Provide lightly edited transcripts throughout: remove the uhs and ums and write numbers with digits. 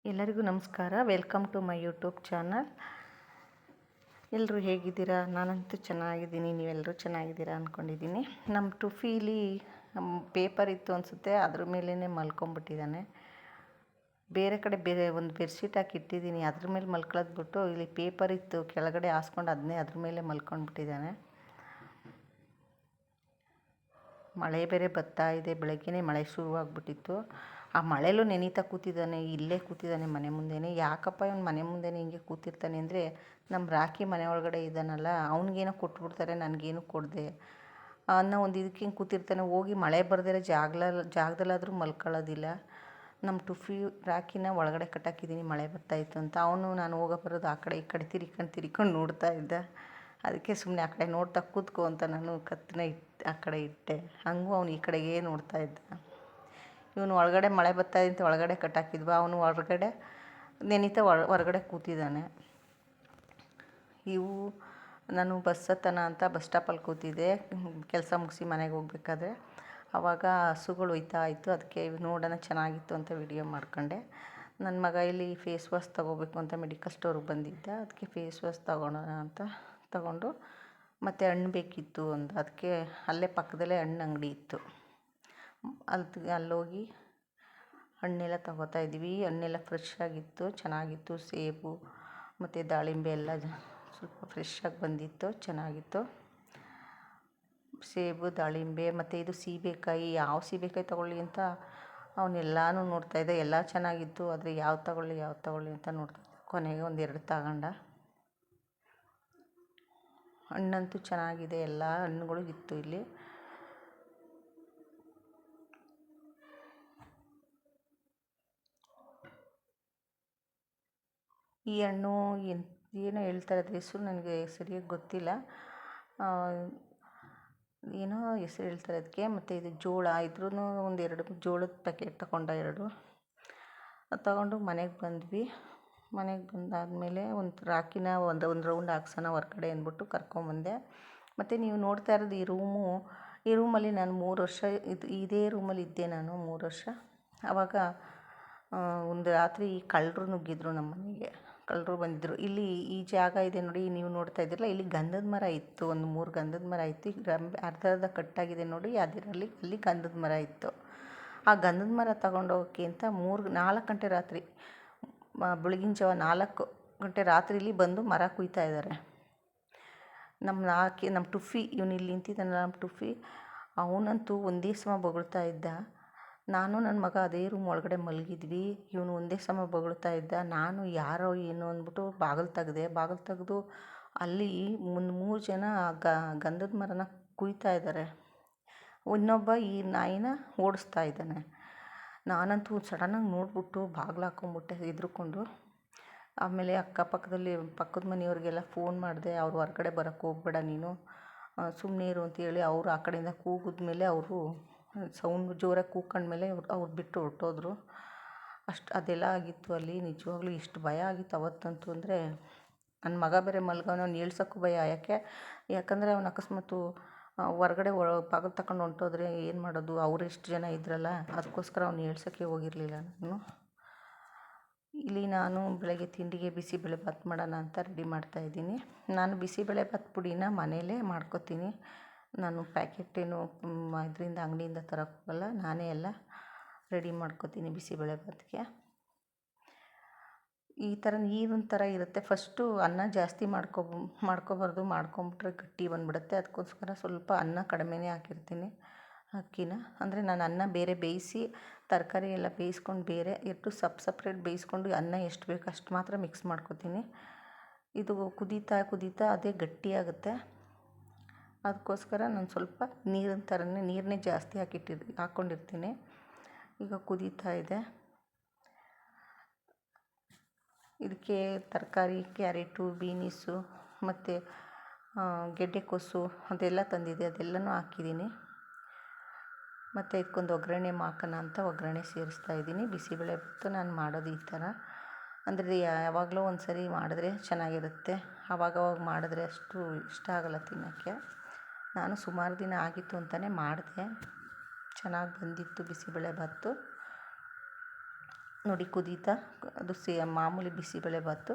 ಎಲ್ಲರಿಗೂ ನಮಸ್ಕಾರ. Welcome to my YouTube channel. ಎಲ್ಲರೂ ಹೇಗಿದ್ದೀರಾ? ನಾನಂತೂ ಚೆನ್ನಾಗಿದ್ದೀನಿ. ನೀವೆಲ್ಲರೂ ಚೆನ್ನಾಗಿದ್ದೀರಾ ಅಂದ್ಕೊಂಡಿದ್ದೀನಿ. ನಮ್ಮ ಟುಫೀಲಿ ಪೇಪರ್ ಇತ್ತು ಅನಿಸುತ್ತೆ, ಅದ್ರ ಮೇಲೇ ಮಲ್ಕೊಂಬಿಟ್ಟಿದ್ದಾನೆ. ಬೇರೆ ಕಡೆ ಬೇರೆ ಒಂದು ಬೆಡ್ಶೀಟ್ ಹಾಕಿ ಇಟ್ಟಿದ್ದೀನಿ, ಅದ್ರ ಮೇಲೆ ಮಲ್ಕೊಳ್ಳೋದು ಬಿಟ್ಟು ಇಲ್ಲಿ ಪೇಪರ್ ಇತ್ತು ಕೆಳಗಡೆ ಹಾಸ್ಕೊಂಡು ಅದನ್ನೇ ಅದ್ರ ಮೇಲೆ ಮಲ್ಕೊಂಡ್ಬಿಟ್ಟಿದ್ದಾನೆ. ಮಳೆ ಬೇರೆ ಬರ್ತಾ ಇದೆ, ಬೆಳಗ್ಗೆನೇ ಮಳೆ ಶುರುವಾಗ್ಬಿಟ್ಟಿತ್ತು. ಆ ಮಳೆಲೂ ನೆನೀತಾ ಕೂತಿದ್ದಾನೆ, ಇಲ್ಲೇ ಕೂತಿದ್ದಾನೆ ಮನೆ ಮುಂದೆನೇ. ಯಾಕಪ್ಪ ಇವನು ಮನೆ ಮುಂದೆನೇ ಹಿಂಗೆ ಕೂತಿರ್ತಾನೆ ಅಂದರೆ, ನಮ್ಮ ರಾಕಿ ಮನೆ ಒಳಗಡೆ ಇದ್ದಾನಲ್ಲ, ಅವ್ನಿಗೇನೋ ಕೊಟ್ಬಿಡ್ತಾರೆ, ನನಗೇನು ಕೊಡದೆ ಅನ್ನೋ ಒಂದು ಇದಕ್ಕೆ ಹಿಂಗೆ ಕೂತಿರ್ತಾನೆ. ಹೋಗಿ ಮಳೆ ಬರ್ದಿರೋ ಜಾಗದಲ್ಲಾದರೂ ಮಲ್ಕೊಳ್ಳೋದಿಲ್ಲ. ನಮ್ಮ ಟುಫಿ ರಾಕಿನ ಒಳಗಡೆ ಕಟ್ಟಾಕಿದ್ದೀನಿ, ಮಳೆ ಬರ್ತಾಯಿತ್ತು ಅಂತ. ಅವನು ನಾನು ಹೋಗೋ ಬರೋದು ಆ ಕಡೆ ಈ ಕಡೆ ತಿರ್ಕೊಂಡು ನೋಡ್ತಾ ಇದ್ದ. ಅದಕ್ಕೆ ಸುಮ್ಮನೆ ಆ ಕಡೆ ನೋಡ್ತಾ ಕೂತ್ಕೋ ಅಂತ ನಾನು ಕತ್ತನ್ನ ಆ ಕಡೆ ಇಟ್ಟೆ. ಹಂಗೂ ಅವನು ಈ ಕಡೆಗೇ ನೋಡ್ತಾ ಇದ್ದ. ಇವನು ಒಳಗಡೆ ಮಳೆ ಬರ್ತಾಯಿದೆ ಅಂತ ಒಳಗಡೆ ಕಟ್ಟಾಕಿದ್ವ, ಅವನು ಹೊರಗಡೆ ನೆನೀತಾ ಹೊರಗಡೆ ಕೂತಿದ್ದಾನೆ. ಇವು ನಾನು ಬಸ್ ಹತ್ತನ ಅಂತ ಬಸ್ ಸ್ಟಾಪಲ್ಲಿ ಕೂತಿದ್ದೆ, ಕೆಲಸ ಮುಗಿಸಿ ಮನೆಗೆ ಹೋಗ್ಬೇಕಾದ್ರೆ. ಆವಾಗ ಹಸುಗಳು ಒಯ್ತಾ ಇತ್ತು, ಅದಕ್ಕೆ ನೋಡೋಣ ಚೆನ್ನಾಗಿತ್ತು ಅಂತ ವಿಡಿಯೋ ಮಾಡ್ಕೊಂಡೆ. ನನ್ನ ಮಗ ಇಲ್ಲಿ ಫೇಸ್ ವಾಶ್ ತೊಗೋಬೇಕು ಅಂತ ಮೆಡಿಕಲ್ ಸ್ಟೋರಿಗೆ ಬಂದಿದ್ದ, ಅದಕ್ಕೆ ಫೇಸ್ ವಾಶ್ ತೊಗೊಳೋಣ ಅಂತ ತಗೊಂಡು, ಮತ್ತು ಹಣ್ಣು ಬೇಕಿತ್ತು ಅಂತ ಅದಕ್ಕೆ ಅಲ್ಲೇ ಪಕ್ಕದಲ್ಲೇ ಹಣ್ಣು ಅಂಗಡಿ ಇತ್ತು, ಅಲ್ಲೋಗಿ ಹಣ್ಣೆಲ್ಲ ತೊಗೋತಾ ಇದ್ವಿ. ಹಣ್ಣೆಲ್ಲ ಫ್ರೆಶ್ ಆಗಿತ್ತು, ಚೆನ್ನಾಗಿತ್ತು. ಸೇಬು ಮತ್ತು ದಾಳಿಂಬೆ ಎಲ್ಲ ಸ್ವಲ್ಪ ಫ್ರೆಶ್ಶಾಗಿ ಬಂದಿತ್ತು, ಚೆನ್ನಾಗಿತ್ತು. ಸೇಬು, ದಾಳಿಂಬೆ ಮತ್ತು ಇದು ಸೀಬೆಕಾಯಿ. ಯಾವ ಸೀಬೆಕಾಯಿ ತೊಗೊಳ್ಳಿ ಅಂತ ಅವನ್ನೆಲ್ಲನೂ ನೋಡ್ತಾಯಿದ್ದ. ಎಲ್ಲ ಚೆನ್ನಾಗಿತ್ತು, ಆದರೆ ಯಾವ್ದು ತೊಗೊಳ್ಳಿ ಅಂತ ನೋಡ್ತಾಯಿದ್ದ. ಕೊನೆಗೆ ಒಂದೆರಡು ತಗೊಂಡ. ಹಣ್ಣಂತೂ ಚೆನ್ನಾಗಿದೆ, ಎಲ್ಲ ಹಣ್ಣುಗಳು ಇತ್ತು ಇಲ್ಲಿ. ಈ ಹಣ್ಣು ಏನೋ ಹೇಳ್ತಾರೆ, ಅದ್ರ ಹೆಸರು ನನಗೆ ಸರಿಯಾಗಿ ಗೊತ್ತಿಲ್ಲ. ಏನೋ ಹೆಸರು ಹೇಳ್ತಾರೆ ಅದಕ್ಕೆ. ಮತ್ತು ಇದು ಜೋಳ, ಇದ್ರೂ ಒಂದೆರಡು ಜೋಳದ ಪ್ಯಾಕೆಟ್ ತಗೊಂಡ, ಎರಡು ಅದು ತಗೊಂಡು ಮನೆಗೆ ಬಂದ್ವಿ. ಮನೆಗೆ ಬಂದಾದಮೇಲೆ ಒಂದು ರಾಕಿನ ಒಂದು ರೌಂಡ್ ಹಾಕ್ಸೋಣ ಹೊರ್ಗಡೆ ಅಂದ್ಬಿಟ್ಟು ಕರ್ಕೊಂಬಂದೆ. ಮತ್ತು ನೀವು ನೋಡ್ತಾ ಇರೋದು ಈ ರೂಮಲ್ಲಿ ನಾನು 3 ವರ್ಷ ಇದೇ ರೂಮಲ್ಲಿ ಇದ್ದೆ ನಾನು 3 ವರ್ಷ. ಆವಾಗ ಒಂದು ರಾತ್ರಿ ಕಳ್ಳರು ನುಗ್ಗಿದ್ರು ನಮ್ಮ ಮನೆಗೆ. ಕಳ್ಳರು ಬಂದಿದ್ದರು. ಇಲ್ಲಿ ಈ ಜಾಗ ಇದೆ ನೋಡಿ, ನೀವು ನೋಡ್ತಾ ಇದ್ದೀರಲ್ಲ, ಇಲ್ಲಿ ಗಂಧದ ಮರ ಇತ್ತು, ಒಂದು 3 ಗಂಧದ ಮರ ಇತ್ತು. ಅರ್ಧ ಕಟ್ಟಾಗಿದೆ ನೋಡಿ, ಅಲ್ಲಿ ಗಂಧದ ಮರ ಇತ್ತು. ಆ ಗಂಧದ ಮರ ತಗೊಂಡೋಗೋಕ್ಕೆ ಅಂತ 4 ಗಂಟೆ ರಾತ್ರಿ, ಬೆಳಗಿನ ಜಾವ 4 ಗಂಟೆ ರಾತ್ರಿಲಿ ಬಂದು ಮರ ಕುಯ್ತಾ ಇದ್ದಾರೆ. ನಮ್ಮ ಟುಫಿ, ಇವನು ಇಲ್ಲಿ ನಿಂತಿದ್ದಾನಲ್ಲ ನಮ್ಮ ಟುಫಿ, ಅವನಂತೂ ಒಂದೇ ಸಮ ಬೊಗಳ್ತಾ ಇದ್ದ. ನಾನು ನನ್ನ ಮಗ ಅದೇ ರೂಮ್ ಒಳಗಡೆ ಮಲಗಿದ್ವಿ. ಇವನು ಒಂದೇ ಸಮ ಬೊಗಳ್ತಾ ಇದ್ದ. ನಾನು ಯಾರೋ ಏನೋ ಅಂದ್ಬಿಟ್ಟು ಬಾಗಿಲು ತೆಗೆದು ಅಲ್ಲಿ 3 ಜನ ಗಂಧದ ಮರನ ಕುಯ್ತಾ ಇದ್ದಾರೆ. ಇನ್ನೊಬ್ಬ ಈ ನಾಯಿನ ಓಡಿಸ್ತಾ ಇದ್ದಾನೆ. ನಾನಂತೂ ಸಡನ್ನಾಗಿ ನೋಡ್ಬಿಟ್ಟು ಬಾಗಿಲು ಹಾಕ್ಕೊಂಬಿಟ್ಟೆ ಹೆದ್ರುಕೊಂಡು. ಆಮೇಲೆ ಪಕ್ಕದ ಮನೆಯವ್ರಿಗೆಲ್ಲ ಫೋನ್ ಮಾಡಿದೆ. ಅವ್ರು ಹೊರಗಡೆ ಬರೋಕ್ಕೆ ಹೋಗಬೇಡ ನೀನು, ಸುಮ್ಮನೆ ಇರು ಅಂತೇಳಿ ಅವರು ಆ ಕಡೆಯಿಂದ ಕೂಗಿದ್ಮೇಲೆ ಅವರು ಸೌಂಡ್ ಜೋರಾಗಿ ಕೂಗ್ಕೊಂಡ್ಮೇಲೆ ಅವ್ರು ಬಿಟ್ಟು ಹೊರಟೋದ್ರು. ಅದೆಲ್ಲ ಆಗಿತ್ತು ಅಲ್ಲಿ. ನಿಜವಾಗ್ಲೂ ಇಷ್ಟು ಭಯ ಆಗಿತ್ತು ಅವತ್ತಂತೂ ಅಂದರೆ. ನನ್ನ ಮಗ ಬೇರೆ ಮಲ್ಗವನು, ಅವ್ನು ಏಳ್ಸೋಕ್ಕೂ ಭಯ. ಯಾಕಂದರೆ ಅವ್ನು ಅಕಸ್ಮಾತು ಹೊರಗಡೆ ಬಾಗಿಲು ತಗೊಂಡು ಹೊಂಟೋದ್ರೆ ಏನು ಮಾಡೋದು? ಅವರೆಷ್ಟು ಜನ ಇದ್ರಲ್ಲ, ಅದಕ್ಕೋಸ್ಕರ ಅವ್ನು ಏಳ್ಸೋಕ್ಕೆ ಹೋಗಿರಲಿಲ್ಲ ನಾನು. ಇಲ್ಲಿ ನಾನು ಬೆಳಗ್ಗೆ ತಿಂಡಿಗೆ ಬಿಸಿಬೇಳೆಭಾತ್ ಮಾಡೋಣ ಅಂತ ರೆಡಿ ಮಾಡ್ತಾಯಿದ್ದೀನಿ. ನಾನು ಬಿಸಿಬೇಳೆಭಾತ್ ಪುಡಿನ ಮನೆಯಲ್ಲೇ ಮಾಡ್ಕೊತೀನಿ. ನಾನು ಪ್ಯಾಕೆಟ್ ಏನು ಇದರಿಂದ ಅಂಗಡಿಯಿಂದ ತರೋಕ್ಕೆ ಹೋಗಲ್ಲ, ನಾನೇ ಎಲ್ಲ ರೆಡಿ ಮಾಡ್ಕೊತೀನಿ ಬಿಸಿಬೇಳೆಭಾತ್ಗೆ. ಈ ಥರ ನೀರಿನ ಥರ ಇರುತ್ತೆ. ಫಸ್ಟು ಅನ್ನ ಜಾಸ್ತಿ ಮಾಡ್ಕೊಬಾರ್ದು, ಮಾಡ್ಕೊಂಬಿಟ್ರೆ ಗಟ್ಟಿ ಬಂದುಬಿಡುತ್ತೆ. ಅದಕ್ಕೋಸ್ಕರ ಸ್ವಲ್ಪ ಅನ್ನ ಕಡಿಮೆನೇ ಹಾಕಿರ್ತೀನಿ, ಅಕ್ಕಿನ. ಅಂದರೆ ನಾನು ಅನ್ನ ಬೇರೆ ಬೇಯಿಸಿ ತರಕಾರಿ ಎಲ್ಲ ಬೇಯಿಸ್ಕೊಂಡು ಬೇರೆ ಇಟ್ಟು ಸಪ್ರೇಟ್ ಬೇಯಿಸ್ಕೊಂಡು ಅನ್ನ ಎಷ್ಟು ಬೇಕು ಅಷ್ಟು ಮಾತ್ರ ಮಿಕ್ಸ್ ಮಾಡ್ಕೊತೀನಿ. ಇದು ಕುದೀತಾ ಅದೇ ಗಟ್ಟಿಯಾಗುತ್ತೆ. ಅದಕ್ಕೋಸ್ಕರ ನಾನು ಸ್ವಲ್ಪ ನೀರಿನ ಥರನೇ ನೀರನ್ನೇ ಜಾಸ್ತಿ ಹಾಕ್ಕೊಂಡಿರ್ತೀನಿ. ಈಗ ಕುದೀತಾ ಇದೆ. ಇದಕ್ಕೆ ತರಕಾರಿ ಕ್ಯಾರೆಟು, ಬೀನಿಸು ಮತ್ತು ಗೆಡ್ಡೆಕೋಸು ಅದೆಲ್ಲ ತಂದಿದ್ದೆ, ಅದೆಲ್ಲನೂ ಹಾಕಿದ್ದೀನಿ. ಮತ್ತು ಇದಕ್ಕೊಂದು ಒಗ್ಗರಣೆ ಹಾಕೋಣ ಅಂತ ಒಗ್ಗರಣೆ ಸೇರಿಸ್ತಾಯಿದ್ದೀನಿ. ಬಿಸಿಬೇಳೆಭಾತು ನಾನು ಮಾಡೋದು ಈ ಥರ. ಅಂದರೆ ಯಾವಾಗಲೂ ಒಂದು ಸರಿ ಮಾಡಿದ್ರೆ ಚೆನ್ನಾಗಿರುತ್ತೆ, ಆವಾಗವಾಗ ಮಾಡಿದ್ರೆ ಅಷ್ಟು ಇಷ್ಟ ಆಗೋಲ್ಲ ತಿನ್ನೋಕ್ಕೆ. ನಾನು ಸುಮಾರು ದಿನ ಆಗಿತ್ತು ಅಂತಲೇ ಮಾಡಿದೆ, ಚೆನ್ನಾಗಿ ಬಂದಿತ್ತು ಬಿಸಿಬೇಳೆಭಾತು. ನೋಡಿ ಕುದೀತಾ ಅದು ಮಾಮೂಲಿ ಬಿಸಿಬೇಳೆಬಾತು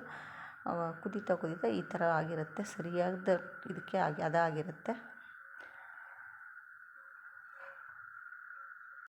ಕುದೀತಾ ಕುದೀತಾ ಈ ಥರ ಆಗಿರುತ್ತೆ, ಸರಿಯಾದ ಇದಕ್ಕೆ ಅದಾಗಿರುತ್ತೆ.